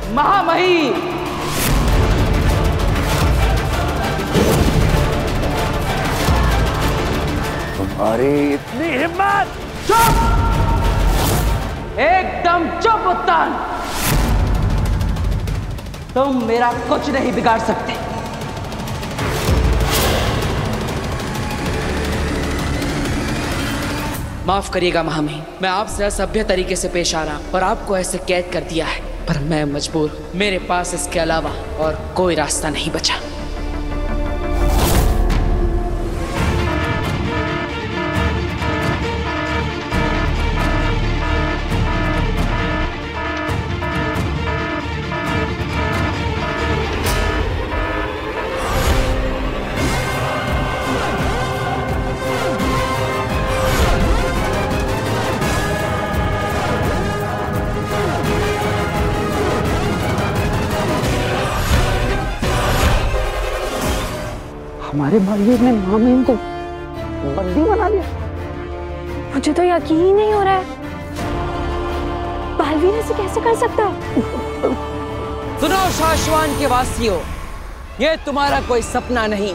महामहिम। तुम्हारी इतनी हिम्मत! चुप! एकदम चुप उत्तान। तुम मेरा कुछ नहीं बिगाड़ सकते। माफ करिएगा महामहिम, मैं आपसे असभ्य तरीके से पेश आ रहा और आपको ऐसे कैद कर दिया है, पर मैं मजबूर हूं। मेरे पास इसके अलावा और कोई रास्ता नहीं बचा। हमारे बालवीर ने महामहिम को बंदी बना दिया। मुझे तो यकीन ही नहीं हो रहा है, बालवीर ऐसे कैसे कर सकता है? सुनो शाश्वान के वासियों, ये तुम्हारा कोई सपना नहीं,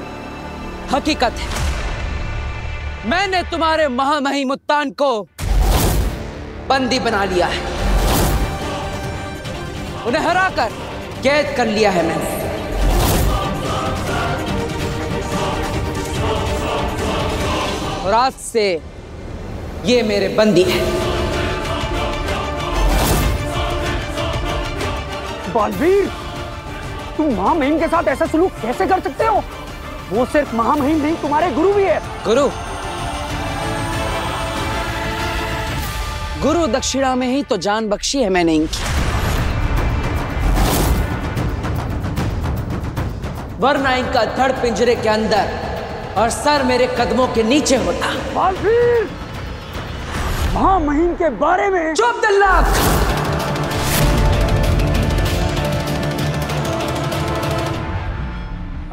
हकीकत है। मैंने तुम्हारे महामहिम उत्तान को बंदी बना लिया है। उन्हें हराकर कैद कर लिया है मैंने। और आज से ये मेरे बंदी है। बालवीर, तुम महामहिम के साथ ऐसा सलूक कैसे कर सकते हो? वो सिर्फ महामहिम नहीं, तुम्हारे गुरु भी है। गुरु? गुरु दक्षिणा में ही तो जान बख्शी है मैंने इनकी, वरना इनका धड़ पिंजरे के अंदर और सर मेरे कदमों के नीचे होता। बालवीर, महामहिम के बारे में। चुप दिल्लाक!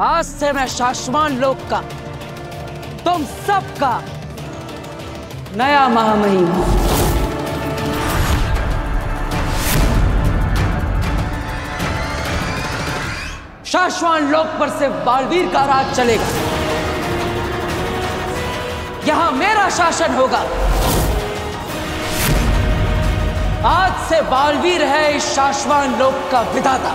आज से मैं शाश्वान लोक का, तुम सबका नया महामहिम हूं। शाश्वान लोक पर से बालवीर का राज चलेगा। यहां मेरा शासन होगा। आज से बालवीर है इस शाश्वान लोक का विधाता।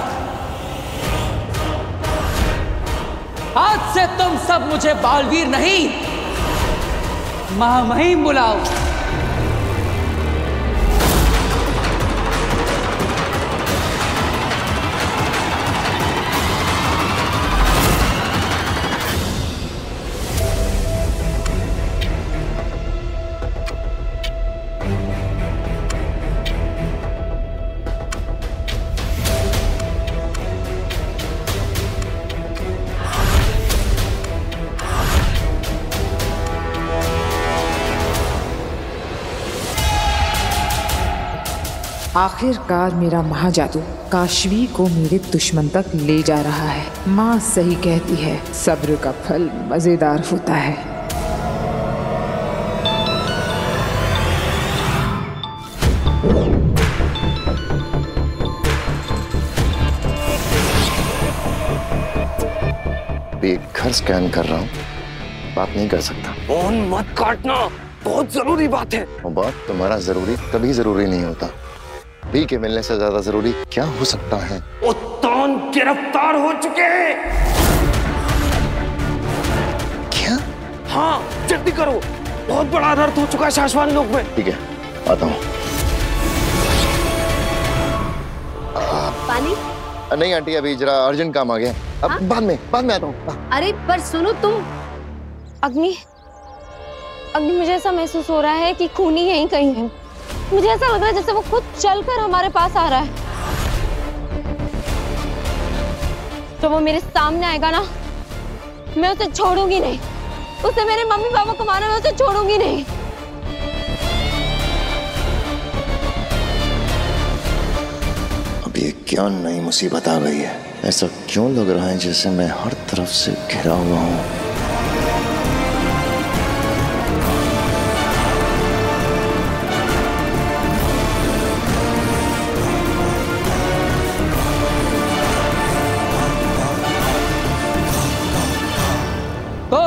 आज से तुम सब मुझे बालवीर नहीं, महामहिम बुलाओ। आखिरकार मेरा महाजादू काशवी को मेरे दुश्मन तक ले जा रहा है। माँ सही कहती है, सब्र का फल मजेदार होता है। एक घर स्कैन कर रहा हूँ, बात नहीं कर सकता। फोन मत काटना, बहुत जरूरी बात है। वो बात तुम्हारा जरूरी कभी जरूरी नहीं होता। बी के मिलने से ज्यादा जरूरी क्या हो सकता है? उत्तान गिरफ्तार हो चुके हैं। क्या? हाँ, जल्दी करो, बहुत बड़ा अनर्थ हो चुका है शाश्वान लोक में। ठीक है, आता हूँ। पानी? नहीं आंटी, अभी जरा अर्जेंट काम आ गया। अब हाँ? बाद में आता हूँ। अरे पर सुनो तुम। अग्नि, मुझे ऐसा महसूस हो रहा है कि खूनी यहीं कहीं है। मुझे ऐसा लग रहा है जैसे वो खुद चलकर हमारे पास आ रहा है। तो वो मेरे सामने आएगा ना, मैं उसे छोड़ूंगी नहीं। उसे मेरे मम्मी पापा को मारा, मैं उसे छोड़ूंगी नहीं। अब ये क्या नई मुसीबत आ गई है? ऐसा क्यों लग रहा है जैसे मैं हर तरफ से घिरा हुआ हूँ?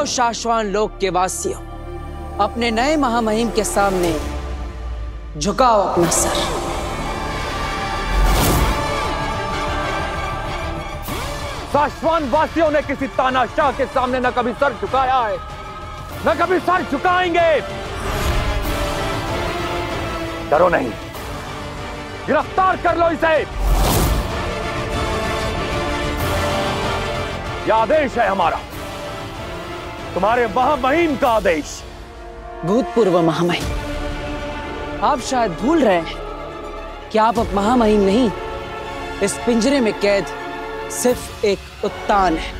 शाश्वान लोक के वासियों, अपने नए महामहिम के सामने झुकाओ अपना सर। शाश्वान वासियों ने किसी तानाशाह के सामने न कभी सर झुकाया है, न कभी सर झुकाएंगे। डरो नहीं, गिरफ्तार कर लो इसे। यह आदेश है हमारा, तुम्हारे महामहिम का आदेश। भूतपूर्व महामहिम, आप शायद भूल रहे हैं कि आप अब महामहिम नहीं, इस पिंजरे में कैद सिर्फ एक उत्तान है।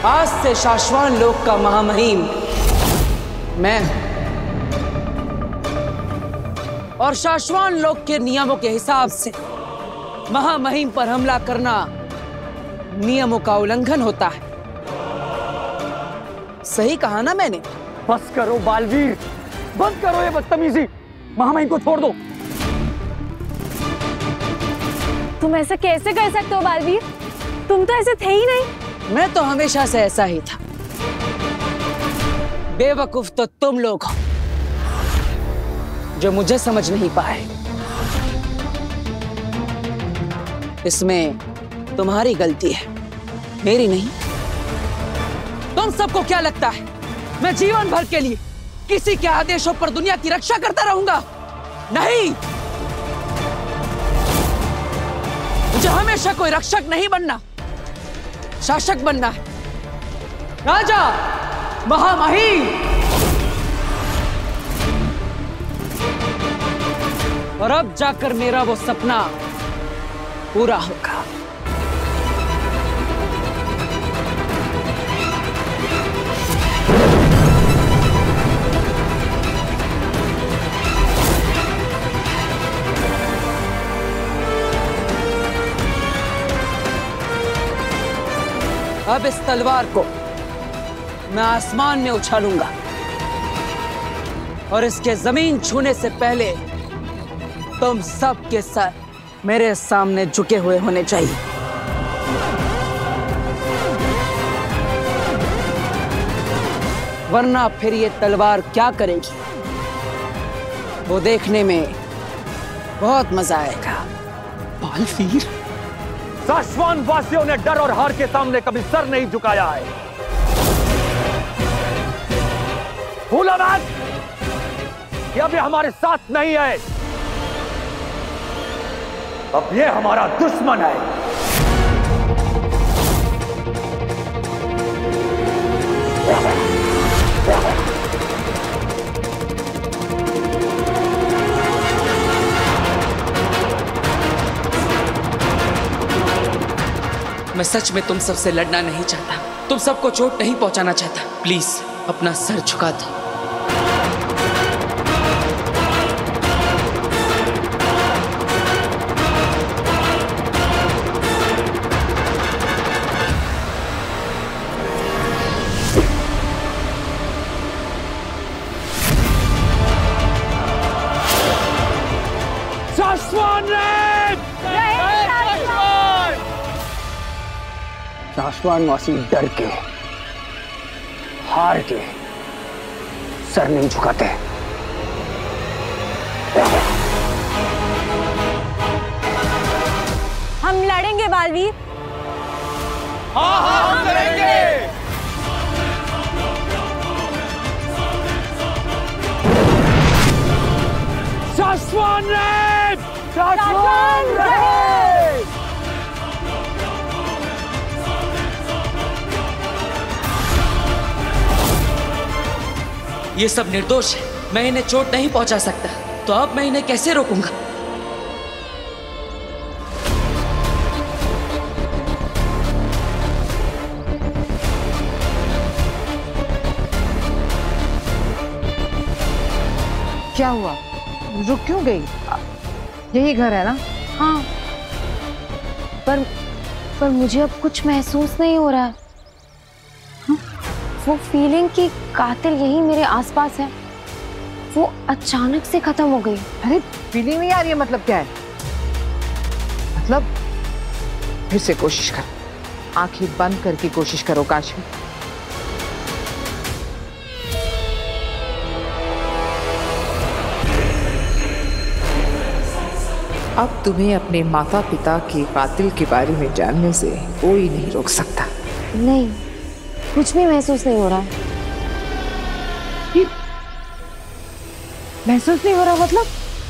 आज से शाश्वान लोक का महामहिम मैं हूं, और शाश्वान लोक के नियमों के हिसाब से महामहिम पर हमला करना नियमों का उल्लंघन होता है। सही कहा ना मैंने? बस करो बालवीर, बंद करो ये बदतमीजी। महामहिम को छोड़ दो। तुम ऐसा कैसे कर सकते हो बालवीर? तुम तो ऐसे थे ही नहीं। मैं तो हमेशा से ऐसा ही था। बेवकूफ तो तुम लोग हो जो मुझे समझ नहीं पाए। इसमें तुम्हारी गलती है, मेरी नहीं। तुम सबको क्या लगता है मैं जीवन भर के लिए किसी के आदेशों पर दुनिया की रक्षा करता रहूंगा? नहीं, मुझे हमेशा कोई रक्षक नहीं बनना, शासक बनना है। राजा, महामहिम। और अब जाकर मेरा वो सपना पूरा होगा। अब इस तलवार को मैं आसमान में उछालूंगा और इसके जमीन छूने से पहले तुम सब के सर मेरे सामने झुके हुए होने चाहिए। वरना फिर ये तलवार क्या करेगी वो देखने में बहुत मजा आएगा। बालवीर, शाश्वान वासियों ने डर और हार के सामने कभी सर नहीं झुकाया है। भूला मत कि अब ये हमारे साथ नहीं है, अब ये हमारा दुश्मन है। मैं सच में तुम सबसे लड़ना नहीं चाहता, तुम सबको चोट नहीं पहुंचाना चाहता। प्लीज अपना सर झुका दो। शाश्वान वासी डर के, हार के सर नहीं झुकाते। हम लड़ेंगे बालवीर। हाँ हाँ, हम लड़ेंगे। शाश्वान रहे, शाश्वान रहे। ये सब निर्दोष है, मैं इन्हें चोट नहीं पहुंचा सकता, तो अब मैं इन्हें कैसे रोकूंगा? क्या हुआ? रुक क्यों गई? यही घर है ना? हाँ, पर मुझे अब कुछ महसूस नहीं हो रहा। वो फीलिंग कि कातिल यही मेरे आसपास है, वो अचानक से खत्म हो गई। अरे फीलिंग नहीं आ रही है, मतलब क्या है? मतलब फिर से कोशिश कर, आंखें बंद करके कोशिश करो काशवी। अब तुम्हें अपने माता पिता के कातिल के बारे में जानने से कोई नहीं रोक सकता। नहीं, कुछ भी महसूस नहीं हो रहा है। महसूस नहीं हो रहा मतलब?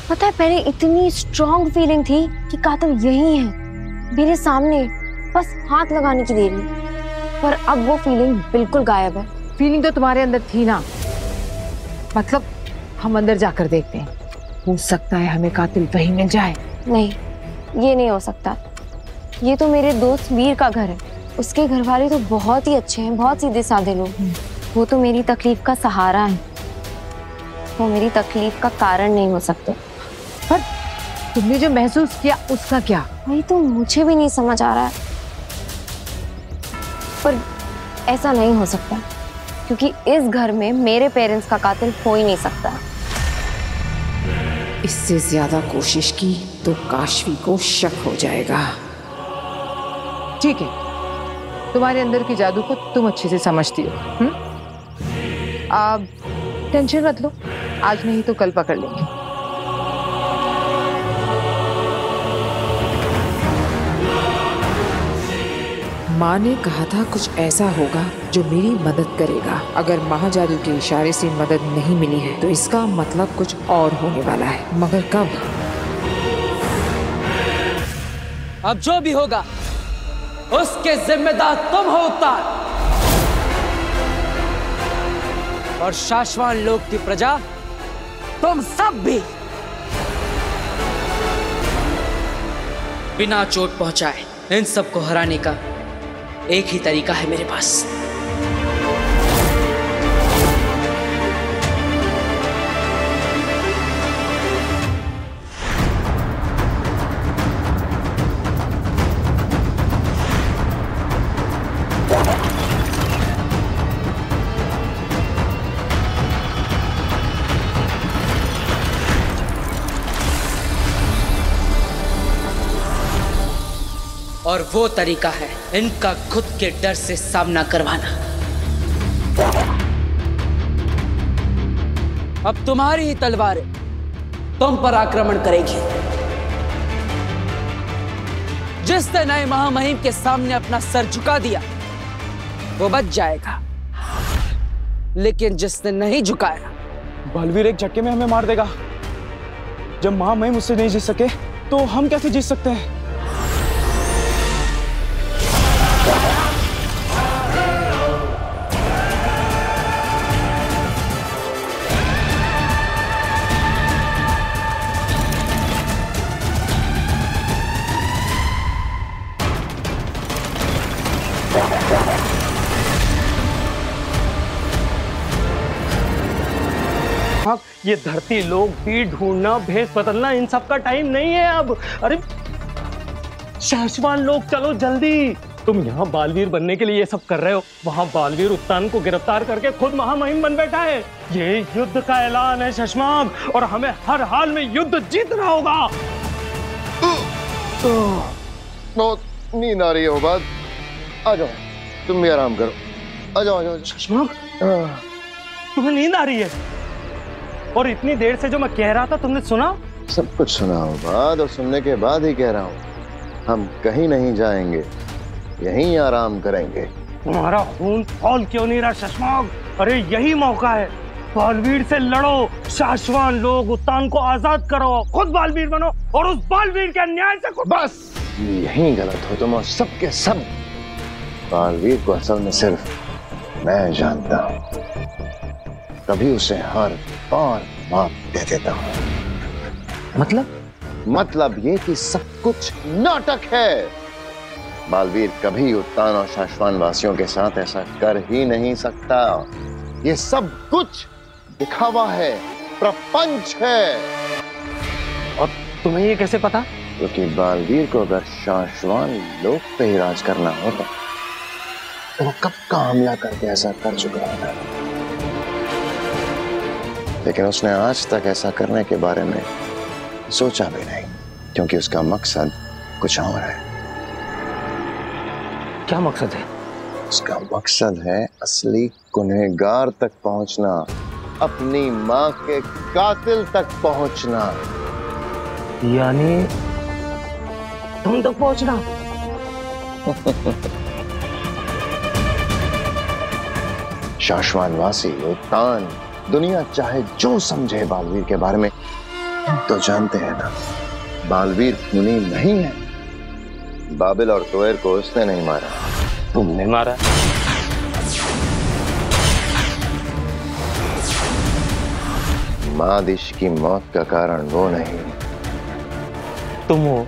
पता है, पहले इतनी स्ट्रॉन्ग फीलिंग थी कि कातिल यही है, मेरे सामने, बस हाथ लगाने की देरी। पर अब वो फीलिंग बिल्कुल गायब है। फीलिंग तो तुम्हारे अंदर थी ना। मतलब हम अंदर जाकर देखते हैं, हो सकता है हमें कातिल वहीं मिल जाए। नहीं, ये नहीं हो सकता। ये तो मेरे दोस्त वीर का घर है। उसके घर वाले तो बहुत ही अच्छे हैं, बहुत सीधे साधे लोग। वो तो मेरी तकलीफ का सहारा है, वो मेरी तकलीफ का कारण नहीं हो सकते। पर तुमने जो महसूस किया उसका क्या? वही तो मुझे भी नहीं समझ आ रहा है। पर ऐसा नहीं हो सकता, क्योंकि इस घर में मेरे पेरेंट्स का कातिल हो ही नहीं सकता। इससे ज्यादा कोशिश की तो काशवी को शक हो जाएगा। ठीक है, तुम्हारे अंदर की जादू को तुम अच्छे से समझती हो। अब टेंशन मत लो, आज नहीं तो कल पकड़ लेंगे। माँ ने कहा था कुछ ऐसा होगा जो मेरी मदद करेगा। अगर महाजादू के इशारे से मदद नहीं मिली है तो इसका मतलब कुछ और होने वाला है, मगर कब? अब जो भी होगा उसके जिम्मेदार तुम हो उतार, और शाश्वान लोक की प्रजा तुम सब भी। बिना चोट पहुंचाए इन सबको हराने का एक ही तरीका है मेरे पास। और वो तरीका है इनका खुद के डर से सामना करवाना। अब तुम्हारी ही तलवारें तुम पर आक्रमण करेगी। जिसने नए महामहिम के सामने अपना सर झुका दिया वो बच जाएगा, लेकिन जिसने नहीं झुकाया, बलवीर एक झटके में हमें मार देगा। जब महामहिम उससे नहीं जीत सके तो हम कैसे जीत सकते हैं? ये धरती लोग बीट ढूंढना, भेष बदलना, इन सब का टाइम नहीं है अब। अरे शाश्वान लोग, चलो जल्दी। तुम यहाँ बालवीर बनने के लिए ये सब कर रहे हो, वहाँ बालवीर उत्तान को गिरफ्तार करके खुद महामहिम बन बैठा है। ये युद्ध का ऐलान है शशमाग, और हमें हर हाल में युद्ध जीतना होगा। बहुत नींद आ रही है उबाद, आ जाओ, तुम भी आराम करो। आ जाओ, आ जाओ। शशमाग, तुम्हें नींद आ रही है? और इतनी देर से जो मैं कह रहा था तुमने सुना? सब कुछ सुना उबाद, और सुनने के बाद ही कह रहा हूँ, हम कहीं नहीं जाएंगे, यहीं आराम करेंगे। तुम्हारा खून खौल क्यों नहीं रहा शशमाग? अरे यही मौका है, बालवीर से लड़ो, शाश्वान लोग उत्तान को आजाद करो, खुद बालवीर बनो, और उस बालवीर के अन्याय से बस यहीं गलत हो तुम और सबके सब। बालवीर को असल में सिर्फ मैं जानता हूँ, तभी उसे हर बार माफ दे देता हूँ। मतलब ये कि सब कुछ नाटक है। बालवीर कभी उत्तान और शाश्वान वासियों के साथ ऐसा कर ही नहीं सकता। ये सब कुछ दिखावा है, प्रपंच है। और तुम्हें ये कैसे पता? क्योंकि बालवीर को अगर शाश्वान लोक पे ही राज करना होता तो वो कब का हमला करके ऐसा कर चुका है, लेकिन उसने आज तक ऐसा करने के बारे में सोचा भी नहीं, क्योंकि उसका मकसद कुछ और है। क्या मकसद है? उसका मकसद है असली गुनहगार तक पहुंचना, अपनी माँ के कातिल तक पहुंचना। यानी तुम तक पहुंचना। शाश्वान वासी उत्तान दुनिया चाहे जो समझे बालवीर के बारे में, तो जानते हैं ना, बालवीर खूनी नहीं है। बाबिल और तोयर को उसने नहीं मारा, तुमने मारा। मादिश की मौत का कारण वो नहीं, तुम हो।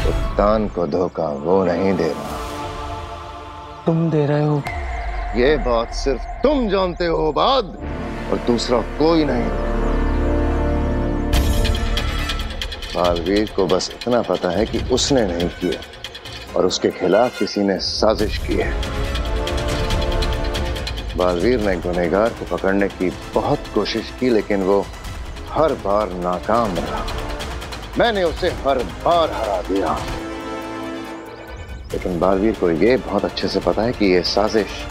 उत्तान को धोखा वो नहीं दे रहा, तुम दे रहे हो। ये बात सिर्फ तुम जानते हो बाद, और दूसरा कोई नहीं। बालवीर को बस इतना पता है कि उसने नहीं किया और उसके खिलाफ किसी ने साजिश की है। बालवीर ने गुनहगार को पकड़ने की बहुत कोशिश की, लेकिन वो हर बार नाकाम रहा। मैंने उसे हर बार हरा दिया, लेकिन बालवीर को ये बहुत अच्छे से पता है कि ये साजिश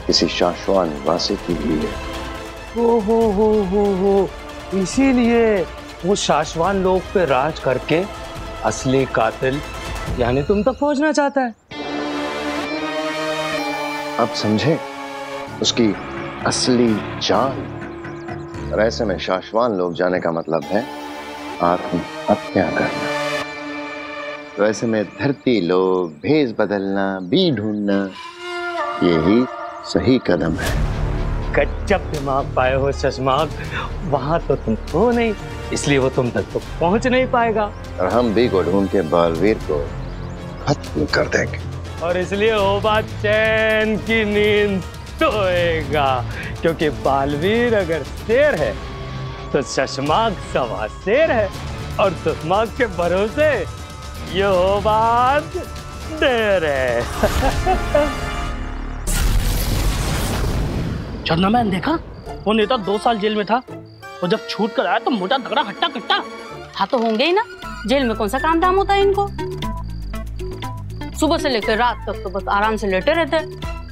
किसी शाश्वान वासी की ही है। हो, इसीलिए वो शाश्वान लोग पे राज करके असली कातिल यानी तुम तक पहुंचना चाहता है। अब समझे उसकी असली चाल। और ऐसे में शाश्वान लोग जाने का मतलब है आत्महत्या करना। तो ऐसे में धरती लोग भेष बदलना, बी ढूंढना, यही सही कदम है। गजब दिमाग पाए हो शशमाक। वहां तो तुम हो नहीं, इसलिए वो तुम तक तो पहुंच नहीं पाएगा। और हम बी को ढूंढ के बालवीर को खत्म कर देंगे। और इसलिए हो बात चैन की नींद सोएगा, क्योंकि बालवीर अगर शेर है तो शशमाक सवा शेर है, और शशमाक के भरोसे ये हो बात देर है। झरना मैंने देखा वो नेता 2 साल जेल में था, और जब छूट कर आया तो मोटा तगड़ा हट्टा कट्टा। हाँ तो होंगे ही ना, जेल में कौन सा काम धाम होता है इनको। सुबह से लेकर रात तक तो बस आराम से लेटे रहते हैं।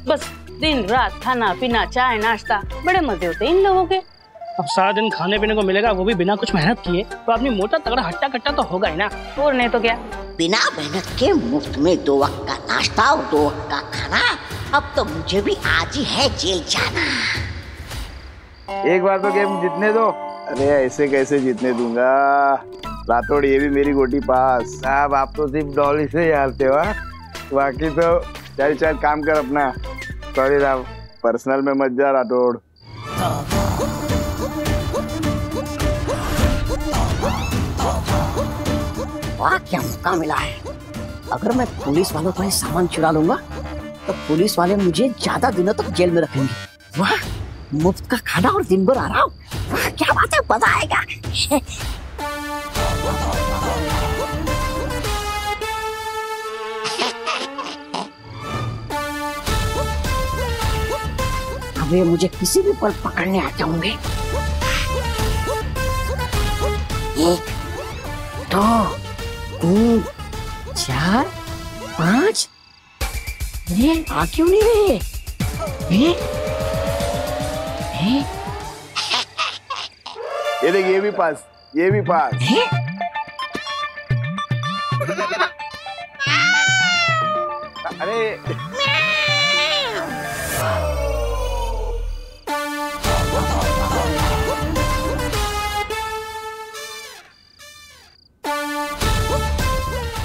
बस दिन रात खाना पीना, चाय नाश्ता, बड़े मजे होते हैं इन लोगों के। अब सारा दिन खाने पीने को मिलेगा, वो भी बिना कुछ मेहनत किए, तो आदमी मोटा तगड़ा हट्टा कट्टा तो होगा ही ना। और नहीं तो क्या, बिना मेहनत के मुफ्त में 2 वक्त का नाश्ता और 2 वक्त का खाना। अब तो मुझे भी आज ही है जेल जाना। एक बार तो गेम जीतने दो। अरे ऐसे कैसे जीतने दूंगा राठौड़, ये भी मेरी गोटी पास। साहब आप तो सिर्फ डॉली से ही हारते हो, बाकी तो चल काम कर अपना। सॉरी साहब, पर्सनल में मत जा राठौड़। वाह क्या मौका मिला है। अगर मैं पुलिस वालों का सामान चुरा लूंगा तो पुलिस वाले मुझे ज्यादा दिनों तक जेल में रखेंगे। वाह, मुफ्त का खाना और दिन भर आराम। वाह क्या बात है, मजा आएगा। अब ये मुझे किसी भी पल पकड़ने आ जाऊंगे। 1 2 3 4 5। ये आ क्यों नहीं रहे? ये देख, ये भी पास, ये भी पास। अरे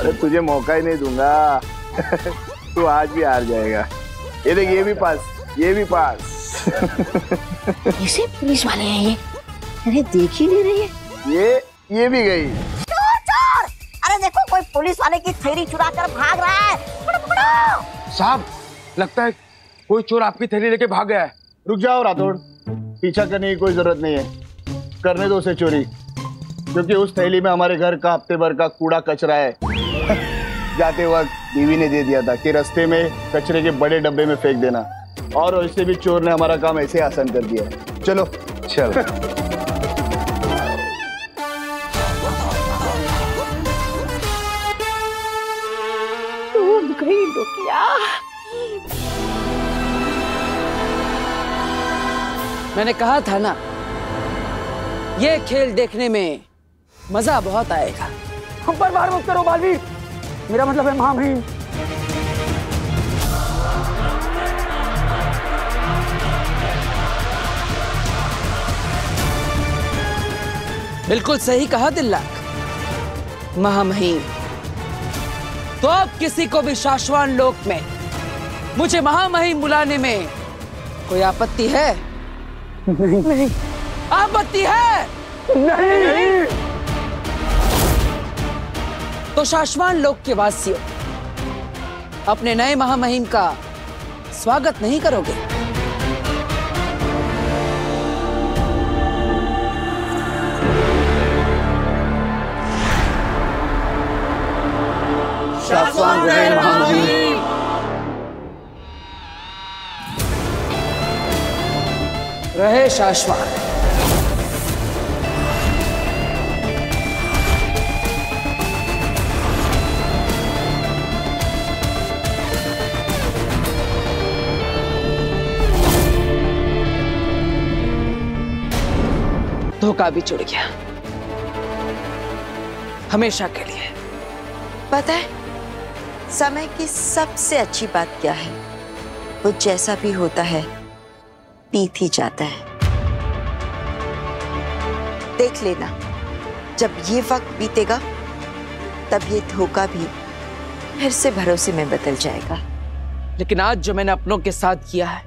अरे तुझे मौका ही नहीं दूंगा। तू आज भी हार जाएगा। ये देख, ये भी पास, ये भी पास। कैसे पुलिस वाले हैं ये? अरे देख ही नहीं रही है। ये भी गई। चोर चोर! अरे देखो, कोई पुलिस वाले की थैली चुरा कर भाग रहा है। पकड़ो पकड़ो। साहब लगता है कोई चोर आपकी थैली लेके भाग गया है। रुक जाओ राठौड़, पीछा करने की कोई जरूरत नहीं है। करने दो उसे चोरी, क्योंकि उस थैली में हमारे घर का हफ्ते भर का कूड़ा कचरा है। जाते वक्त बीवी ने दे दिया था कि रास्ते में कचरे के बड़े डब्बे में फेंक देना, और वैसे भी चोर ने हमारा काम ऐसे आसान कर दिया। चलो चल। डूब गई डुकिया। मैंने कहा था ना, ये खेल देखने में मजा बहुत आएगा। हम पर बार मत करो बालवीर, मेरा मतलब है महामहिम। बिल्कुल सही कहा दिल्लाक। महामहिम, तो अब किसी को भी शाश्वान लोक में मुझे महामहिम बुलाने में कोई आपत्ति है? नहीं। आपत्ति है? नहीं। तो शाश्वान लोक के वासियों, अपने नए महामहिम का स्वागत नहीं करोगे? शाश्वान रहे महामहिम। रहे शाश्वान। धोखा भी जुड़ गया, हमेशा के लिए। पता है समय की सबसे अच्छी बात क्या है? वो जैसा भी होता है बीत ही जाता है। देख लेना, जब ये वक्त बीतेगा तब ये धोखा भी फिर से भरोसे में बदल जाएगा। लेकिन आज जो मैंने अपनों के साथ किया है,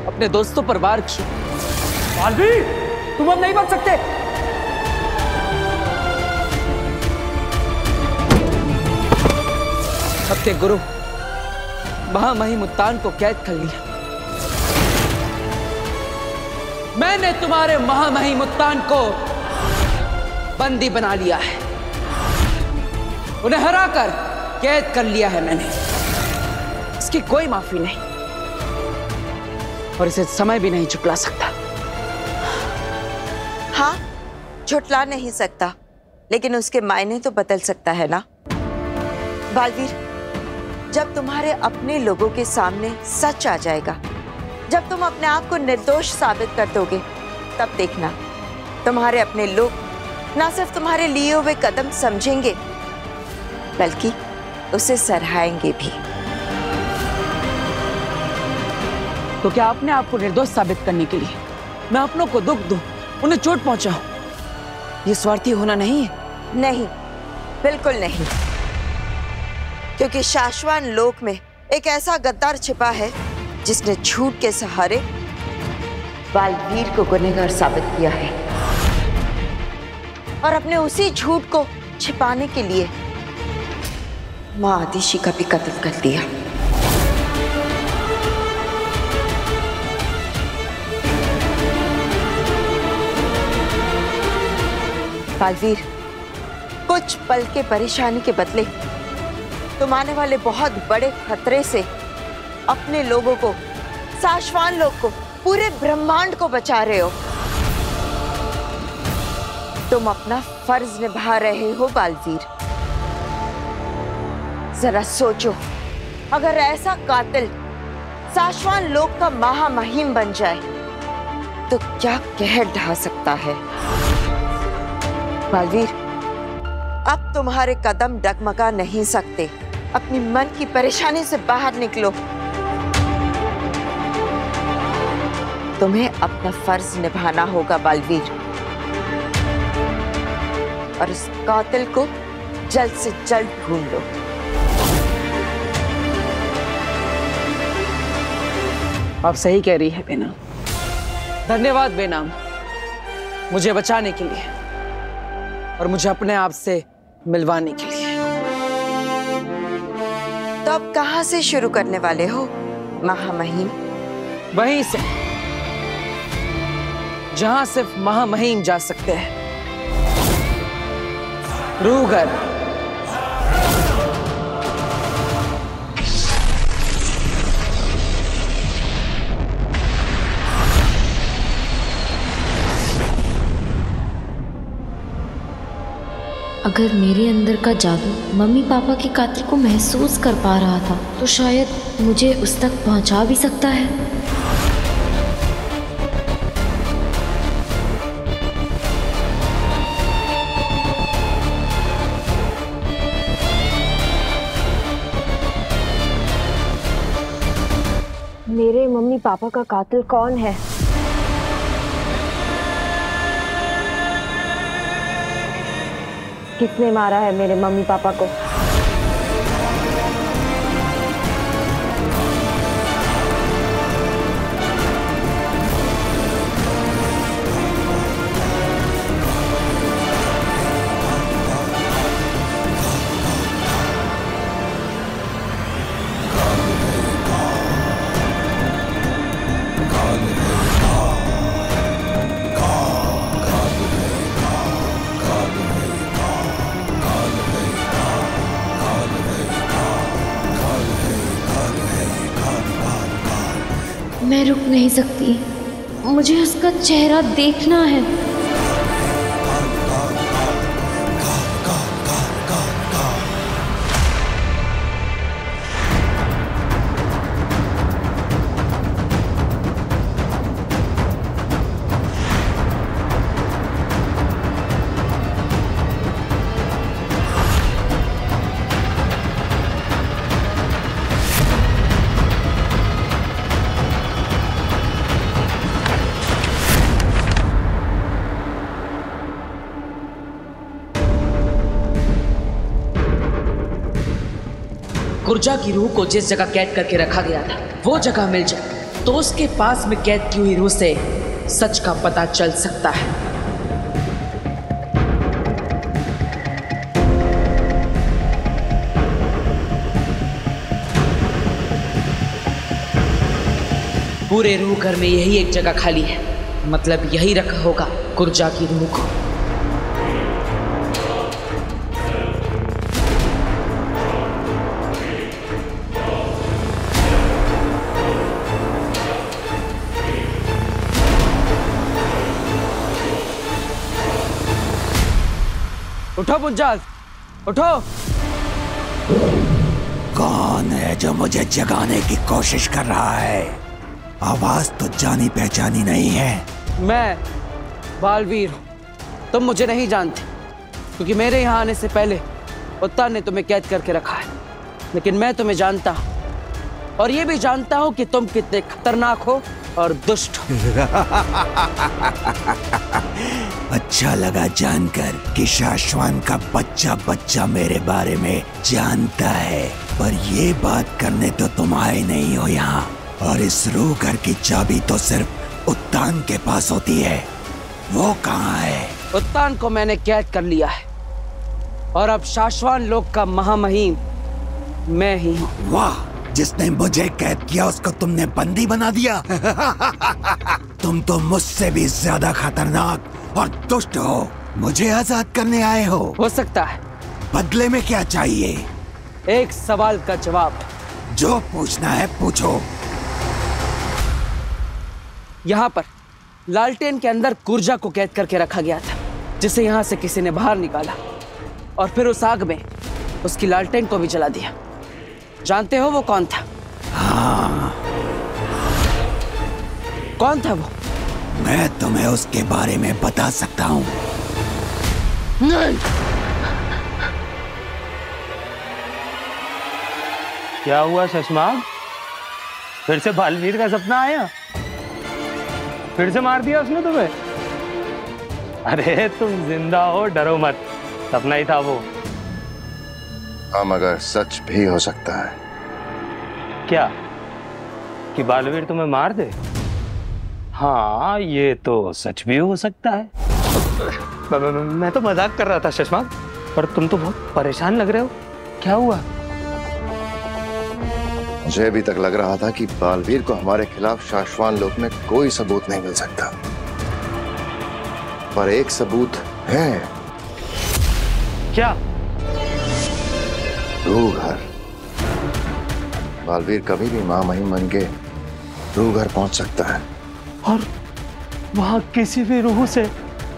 अपने दोस्तों पर वार किया। बालवीर, तुम अब नहीं बच सकते। अपने गुरु महामहिम उत्तान को कैद कर लिया। मैंने तुम्हारे महामहिम उत्तान को बंदी बना लिया है, उन्हें हराकर कैद कर लिया है मैंने। इसकी कोई माफी नहीं और इसे समय भी नहीं झुटला सकता। हाँ, झुटला नहीं सकता, लेकिन उसके मायने तो बदल सकता है ना। बालवीर, जब तुम्हारे अपने लोगों के सामने सच आ जाएगा, जब तुम अपने आप को निर्दोष साबित कर दोगे, तब देखना तुम्हारे अपने लोग ना सिर्फ तुम्हारे लिए हुए कदम समझेंगे, बल्कि उसे सराहेंगे भी। तो क्या अपने आप को निर्दोष साबित करने के लिए मैं अपनों को दुख दूं, उन्हें चोट पहुंचाऊं, ये स्वार्थी होना नहीं है? नहीं, बिल्कुल नहीं। क्योंकि शाश्वान लोक में एक ऐसा गद्दार छिपा है जिसने झूठ के सहारे बालवीर को गुनहगार साबित किया है और अपने उसी झूठ को छिपाने के लिए मां आदिशि का भी कत्ल कर दिया। बालवीर, कुछ पल के परेशानी के बदले तुम आने वाले बहुत बड़े खतरे से अपने लोगों को, शाश्वान लोग को, पूरे ब्रह्मांड को बचा रहे हो। तुम अपना फर्ज निभा रहे हो बालवीर। जरा सोचो, अगर ऐसा कातिल शाश्वान लोक का महामहिम बन जाए तो क्या कहर ढा सकता है। बालवीर, अब तुम्हारे कदम डगमगा नहीं सकते। अपनी मन की परेशानी से बाहर निकलो। तुम्हें अपना फर्ज निभाना होगा बालवीर, और इस कातिल को जल्द से जल्द ढूंढ लो। आप सही कह रही है बेनाम। धन्यवाद बेनाम, मुझे बचाने के लिए और मुझे अपने आप से मिलवाने के लिए। तो अब कहां से शुरू करने वाले हो महामहिम? वहीं से जहां सिर्फ महामहिम जा सकते हैं, रूघर। अगर मेरे अंदर का जादू मम्मी पापा के कातिल को महसूस कर पा रहा था तो शायद मुझे उस तक पहुंचा भी सकता है। पापा का कातिल कौन है? किसने मारा है मेरे मम्मी पापा को? मैं रुक नहीं सकती, मुझे उसका चेहरा देखना है। गुर्जा की रूह को जिस जगह कैद करके रखा गया था वो जगह मिल जाए तो उसके पास में कैद की हुई रूह से सच का पता चल सकता है। पूरे रूह घर में यही एक जगह खाली है, मतलब यही रखा होगा गुर्जा की रूह को। उठो पुंजाल, उठो। कौन है जो मुझे जगाने की कोशिश कर रहा है? आवाज तो जानी पहचानी नहीं है। मैं बालवीर हूँ, तुम मुझे नहीं जानते क्योंकि मेरे यहाँ आने से पहले उत्तान ने तुम्हें कैद करके रखा है, लेकिन मैं तुम्हें जानता हूँ और ये भी जानता हूँ कि तुम कितने खतरनाक हो और दुष्ट हो। अच्छा लगा जानकर कि शाश्वान का बच्चा बच्चा मेरे बारे में जानता है, पर ये बात करने तो तुम आए नहीं हो यहाँ। और इस रूह घर की चाबी तो सिर्फ उत्तान के पास होती है, वो कहाँ है? उत्तान को मैंने कैद कर लिया है और अब शाश्वान लोक का महामहिम मैं ही हूँ। वाह, जिसने मुझे कैद किया उसको तुमने बंदी बना दिया। तुम तो मुझसे भी ज्यादा खतरनाक और दुष्ट हो। मुझे आजाद करने आए हो सकता है। बदले में क्या चाहिए? एक सवाल का जवाब। जो पूछना है पूछो। यहाँ पर लालटेन के अंदर गुर्जा को कैद करके रखा गया था, जिसे यहाँ से किसी ने बाहर निकाला और फिर उस आग में उसकी लालटेन को भी जला दिया। जानते हो वो कौन था? हाँ। कौन था वो? मैं तुम्हें उसके बारे में बता सकता हूँ। नहीं। क्या हुआ शशमाग? फिर से बालवीर का सपना आया? फिर से मार दिया उसने तुम्हें? अरे तुम जिंदा हो, डरो मत, सपना ही था वो। हाँ, मगर सच भी हो सकता है। क्या कि बालवीर तुम्हें मार दे? हाँ, ये तो सच भी हो सकता है। मैं तो मजाक कर रहा था शशमाग, पर तुम तो बहुत परेशान लग रहे हो। क्या हुआ? मुझे अभी तक लग रहा था कि बालवीर को हमारे खिलाफ शाश्वान लोक में कोई सबूत नहीं मिल सकता, पर एक सबूत है। क्या? रूह घर। बालवीर कभी भी महामहिम बन के रूह घर पहुंच सकता है और वहां किसी भी रूह से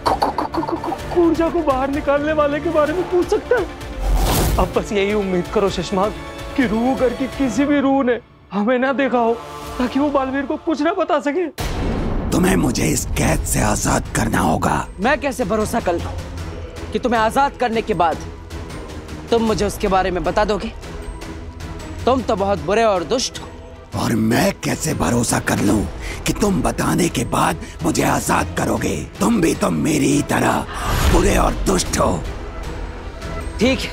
गुर्जा को बाहर निकालने वाले के बारे में पूछ सकता है। अब बस यही उम्मीद करो शशमाग कि रूह घर की किसी भी रूह ने हमें ना देखा हो, ताकि वो बालवीर को कुछ ना बता सके। तुम्हें मुझे इस कैद से आजाद करना होगा। मैं कैसे भरोसा कर लूं कि तुम्हें आजाद करने के बाद तुम मुझे उसके बारे में बता दोगे? तुम तो बहुत बुरे और दुष्ट हो, और मैं कैसे भरोसा कर लूं कि तुम बताने के बाद मुझे आजाद करोगे? तुम भी तो मेरी ही तरह बुरे और दुष्ट हो। ठीक है,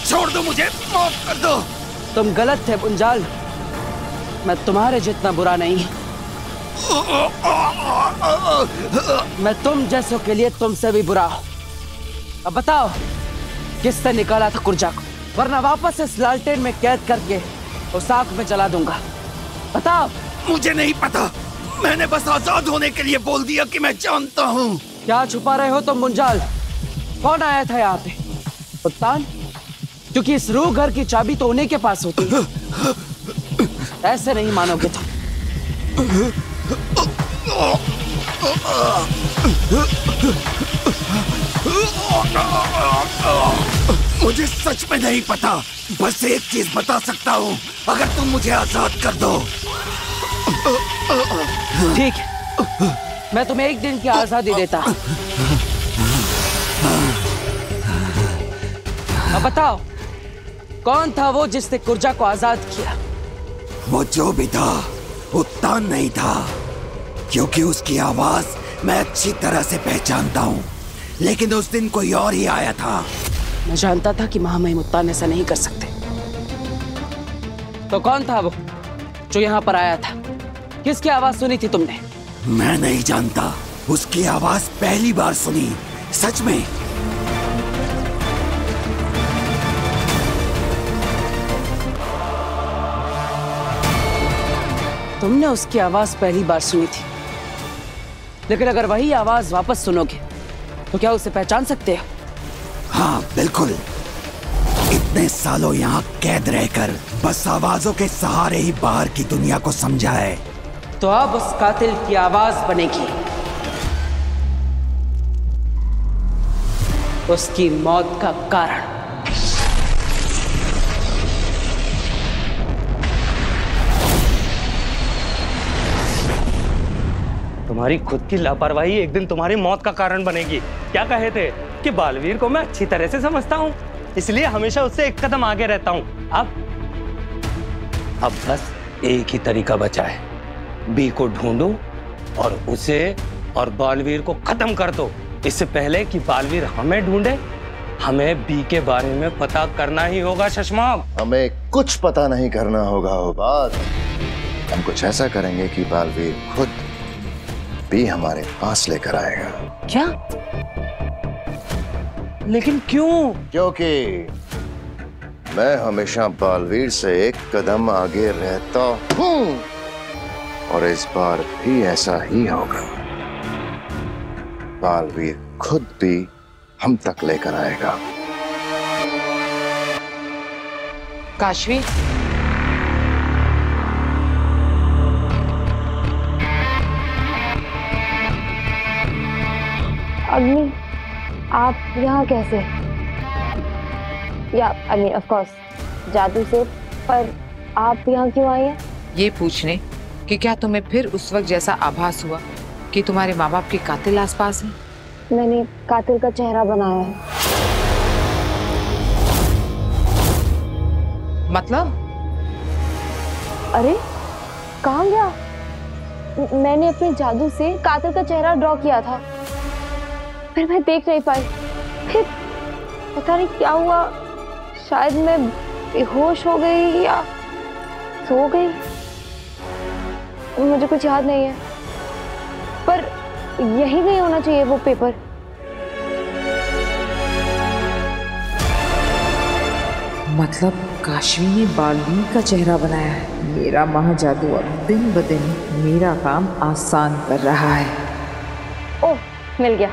छोड़ दो मुझे, माफ कर दो। तुम गलत थे बुंजाल, मैं तुम्हारे जितना बुरा नहीं। मैं तुम जैसों के लिए तुमसे भी बुरा हूं। अब बताओ किसने निकाला था कुर्जा को, वरना वापस इस लालटेन में कैद करके उस आग में जला दूंगा। बताओ। मुझे नहीं पता, मैंने बस आजाद होने के लिए बोल दिया कि मैं जानता हूँ। क्या छुपा रहे हो तुम मुंजाल? कौन आया था यहाँ पे? उत्तान? क्योंकि इस रूह घर की चाबी तो उन्हीं के पास होती है। ऐसे नहीं मानोगे तुम। मुझे सच में नहीं पता, बस एक चीज बता सकता हूँ, अगर तुम मुझे आजाद कर दो। ठीक है, मैं तुम्हें एक दिन की आजादी देता। अब बताओ कौन था वो जिसने कुर्जा को आजाद किया? वो जो भी था उत्तान नहीं था, क्योंकि उसकी आवाज मैं अच्छी तरह से पहचानता हूँ। लेकिन उस दिन कोई और ही आया था। मैं जानता था कि महामहिम उत्तान ऐसा नहीं कर सकते। तो कौन था वो जो यहाँ पर आया था? किसकी आवाज सुनी थी तुमने? मैं नहीं जानता, उसकी आवाज पहली बार सुनी, सच में। तुमने उसकी आवाज पहली बार सुनी थी, लेकिन अगर वही आवाज वापस सुनोगे तो क्या उसे पहचान सकते हो? हाँ बिल्कुल। इतने सालों यहाँ कैद रहकर बस आवाजों के सहारे ही बाहर की दुनिया को समझा है। तो अब उस कातिल की आवाज बनेगी उसकी मौत का कारण। तुम्हारी खुद की लापरवाही एक दिन तुम्हारी मौत का कारण बनेगी। क्या कहे थे कि बालवीर को मैं अच्छी तरह से समझता हूँ, इसलिए हमेशा उससे एक कदम आगे रहता हूँ। अब बस एक ही तरीका बचा है, बी को ढूंढो और उसे और बालवीर को खत्म कर दो। इससे पहले कि बालवीर हमें ढूंढे, हमें बी के बारे में पता करना ही होगा। शशमाक, हमें कुछ पता नहीं करना होगा उबाद। हम कुछ ऐसा करेंगे कि बालवीर खुद भी हमारे पास लेकर आएगा। क्या? लेकिन क्यों? क्योंकि मैं हमेशा बालवीर से एक कदम आगे रहता हूं और इस बार भी ऐसा ही होगा। बालवीर खुद भी हम तक लेकर आएगा। काशवी, अग्नि, आप यहाँ कैसे? या आई मीन ऑफ कोर्स जादू से, पर आप यहाँ क्यों आई हैं? ये पूछने कि क्या तुम्हें फिर उस वक्त जैसा आभास हुआ कि तुम्हारे माँ बाप के कातिल आसपास हैं? मैंने कातिल का चेहरा बनाया है। मतलब? अरे कहाँ गया? मैंने अपने जादू से कातिल का चेहरा ड्रॉ किया था, फिर मैं देख नहीं पाई। फिर पता नहीं क्या हुआ, शायद मैं बेहोश हो गई या सो गई, मुझे कुछ याद नहीं है। पर यही नहीं होना चाहिए वो पेपर। मतलब काशवी ने बालवीर का चेहरा बनाया है। मेरा महाजादू अब दिन ब दिन मेरा काम आसान कर रहा है। ओह, मिल गया।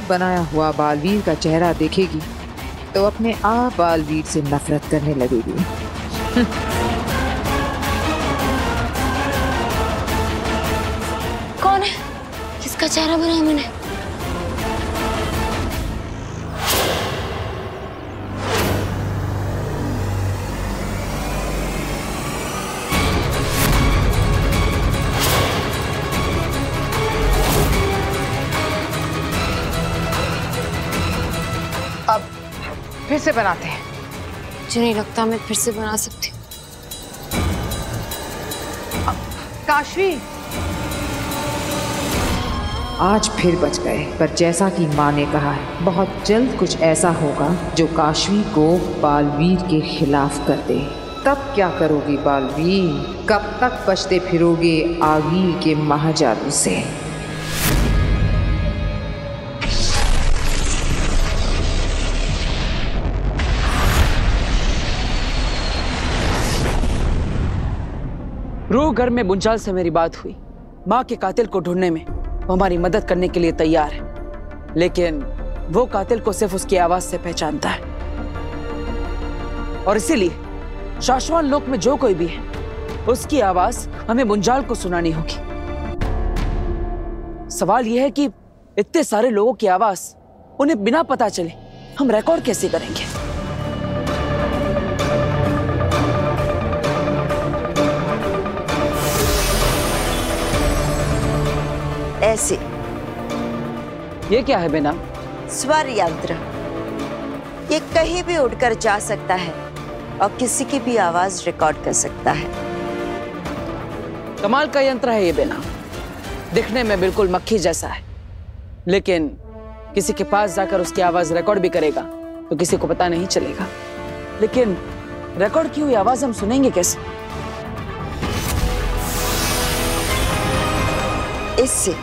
बनाया हुआ बालवीर का चेहरा देखेगी तो अपने आप बालवीर से नफरत करने लगेगी। कौन है? किसका चेहरा बनाया मैंने? अब फिर से बनाते हैं। मुझे नहीं लगता मैं फिर से बना सकती। काशवी, आज फिर बच गए, पर जैसा कि माँ ने कहा है बहुत जल्द कुछ ऐसा होगा जो काशवी को बालवीर के खिलाफ कर दे। तब क्या करोगी बालवीर? कब तक बचते फिरोगे आगीर के महाजादू से? रू घर में मुंजाल से मेरी बात हुई। माँ के कातिल को ढूंढने में वो हमारी मदद करने के लिए तैयार है, लेकिन वो कातिल को सिर्फ उसकी आवाज से पहचानता है और इसीलिए शाश्वान लोक में जो कोई भी है उसकी आवाज हमें मुंजाल को सुनानी होगी। सवाल यह है कि इतने सारे लोगों की आवाज उन्हें बिना पता चले हम रिकॉर्ड कैसे करेंगे? ऐसे। ये क्या है बेना? स्वर यंत्र। ये कहीं भी उड़कर जा सकता है और किसी की भी आवाज रिकॉर्ड कर सकता है। कमाल का यंत्र है ये बेना। दिखने में बिल्कुल मक्खी जैसा है, लेकिन किसी के पास जाकर उसकी आवाज रिकॉर्ड भी करेगा तो किसी को पता नहीं चलेगा। लेकिन रिकॉर्ड की हुई आवाज हम सुनेंगे कैसे? इससे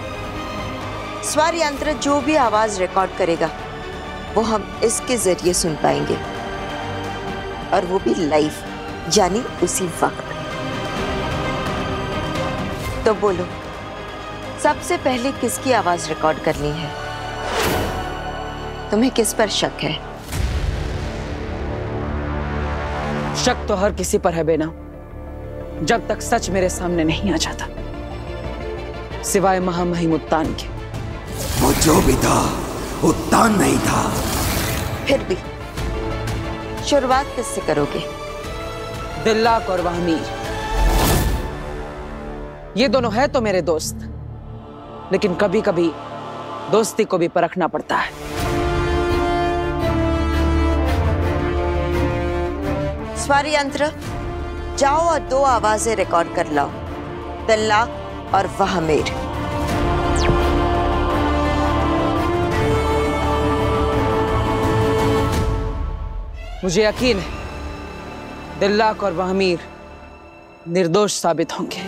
स्वर यंत्र जो भी आवाज रिकॉर्ड करेगा वो हम इसके जरिए सुन पाएंगे, और वो भी लाइव, यानी उसी वक्त। तो बोलो, सबसे पहले किसकी आवाज रिकॉर्ड करनी है? तुम्हें किस पर शक है? शक तो हर किसी पर है बेना, जब तक सच मेरे सामने नहीं आ जाता, सिवाय महामहिम उत्तान के। वो जो भी था उत्तान नहीं था। फिर भी शुरुआत किससे करोगे? दिल्लाक और वहमीर, ये दोनों है तो मेरे दोस्त, लेकिन कभी कभी दोस्ती को भी परखना पड़ता है। स्वर यंत्र, जाओ और 2 आवाजें रिकॉर्ड कर लाओ, दिल्लाक और वहमीर। मुझे यकीन है दिल्लाक और वहमीर निर्दोष साबित होंगे।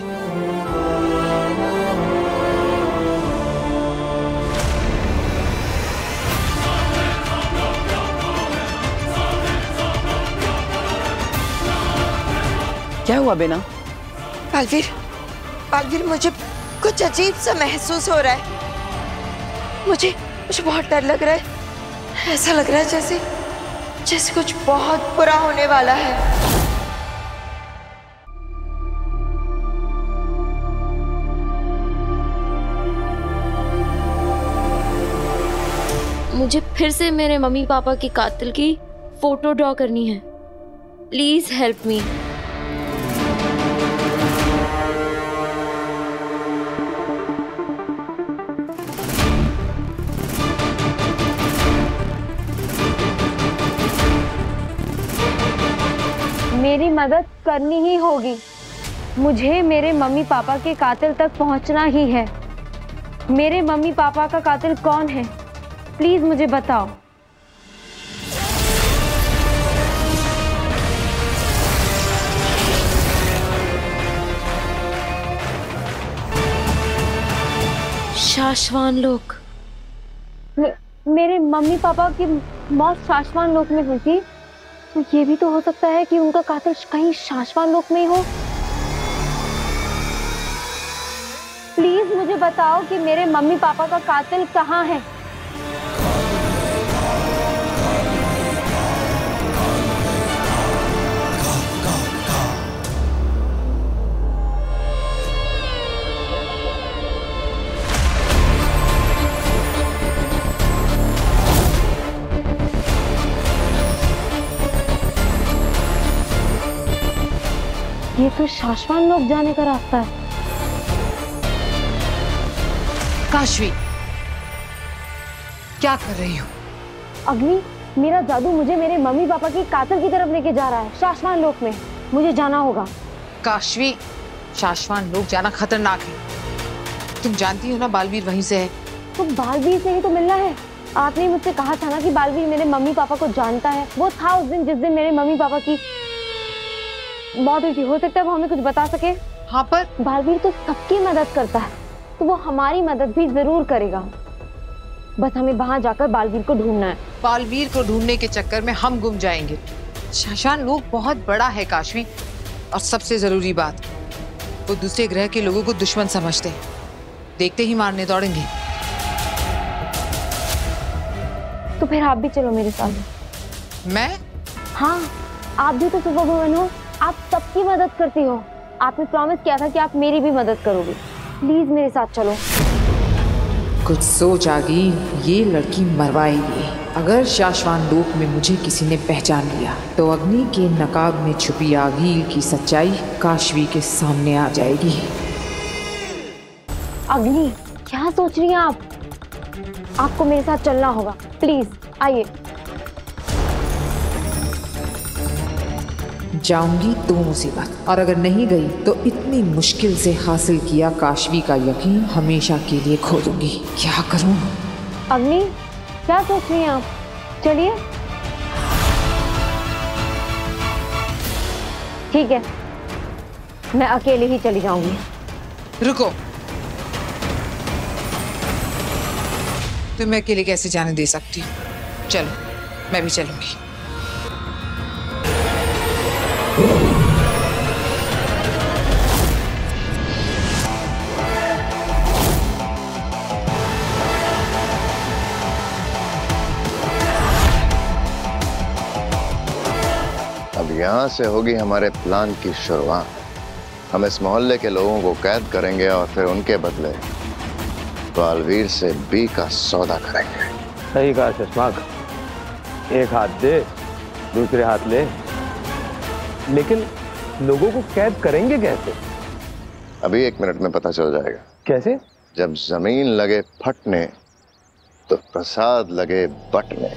क्या हुआ बेना? बालवीर, बालवीर, मुझे कुछ अजीब सा महसूस हो रहा है। मुझे बहुत डर लग रहा है। ऐसा लग रहा है जैसे कुछ बहुत बुरा होने वाला है। मुझे फिर से मेरे मम्मी पापा के कातिल की फोटो ड्रॉ करनी है। Please help me. मेरी मदद करनी ही होगी। मुझे मेरे मम्मी पापा के कातिल तक पहुंचना ही है। मेरे मम्मी पापा का कातिल कौन है? प्लीज मुझे बताओ। शाश्वान लोक। मेरे मम्मी पापा की मौत शाश्वान लोक में हुई थी, तो ये भी तो हो सकता है कि उनका कातिल कहीं शाश्वान लोक में ही हो। प्लीज मुझे बताओ कि मेरे मम्मी पापा का कातिल कहाँ है। ये तो शाश्वान लोग जाने का रास्ता है। काशवी, क्या कर रही हो? अग्नि, मेरा जादू मुझे मेरे मम्मी पापा की कातिल की तरफ लेके जा रहा है, शाश्वान लोक में। मुझे जाना होगा। काशवी, शाश्वान लोक जाना खतरनाक है। तुम जानती हो ना बालवीर वहीं से है। तो बालवीर से ही तो मिलना है। आपने मुझसे कहा था ना कि बालवीर मेरे मम्मी पापा को जानता है। वो था उस दिन जिस दिन मेरे मम्मी पापा की मौत हुई थी। हो सकता है वो हमें कुछ बता सके। हाँ, पर बालवीर तो सबकी मदद करता है, तो वो हमारी मदद भी जरूर करेगा। बस हमें वहां जाकर बालवीर को ढूंढना है। बालवीर को ढूंढने के चक्कर में हम गुम जाएंगे। शाश्वान लोक बहुत बड़ा है काशवी, और सबसे जरूरी बात, वो दूसरे ग्रह के लोगों को दुश्मन समझते हैं। देखते ही मारने दौड़ेंगे। तो फिर आप भी चलो मेरे साथ। मैं? हाँ, आप भी तो सुपर वुमन हो। आप सबकी मदद करती हो। आपने प्रॉमिस किया था कि आप मेरी भी मदद करोगे। प्लीज मेरे साथ चलो। कुछ सोच आ गई, ये लड़की मरवाएगी। अगर शाश्वान लोक में मुझे किसी ने पहचान लिया तो अग्नि के नकाब में छुपी आगील की सच्चाई काशवी के सामने आ जाएगी। अग्नि, क्या सोच रही हैं आप? आपको मेरे साथ चलना होगा। प्लीज आइए। जाऊंगी तो मुसीबत, और अगर नहीं गई तो इतनी मुश्किल से हासिल किया काशवी का यकीन हमेशा के लिए खो दूंगी। क्या करूं? अग्नि, क्या सोच रही हैं आप? चलिए। ठीक है, मैं अकेले ही चली जाऊंगी। रुको, तुम्हें अकेले कैसे जाने दे सकती हूँ? चलो, मैं भी चलूंगी। अब यहाँ से होगी हमारे प्लान की शुरुआत। हम इस मोहल्ले के लोगों को कैद करेंगे और फिर उनके बदले बालवीर से बी का सौदा करेंगे। सही कहा शशांक, एक हाथ दे दूसरे हाथ ले। लेकिन लोगों को कैद करेंगे कैसे? अभी 1 मिनट में पता चल जाएगा। कैसे? जब जमीन लगे फटने तो प्रसाद लगे बटने।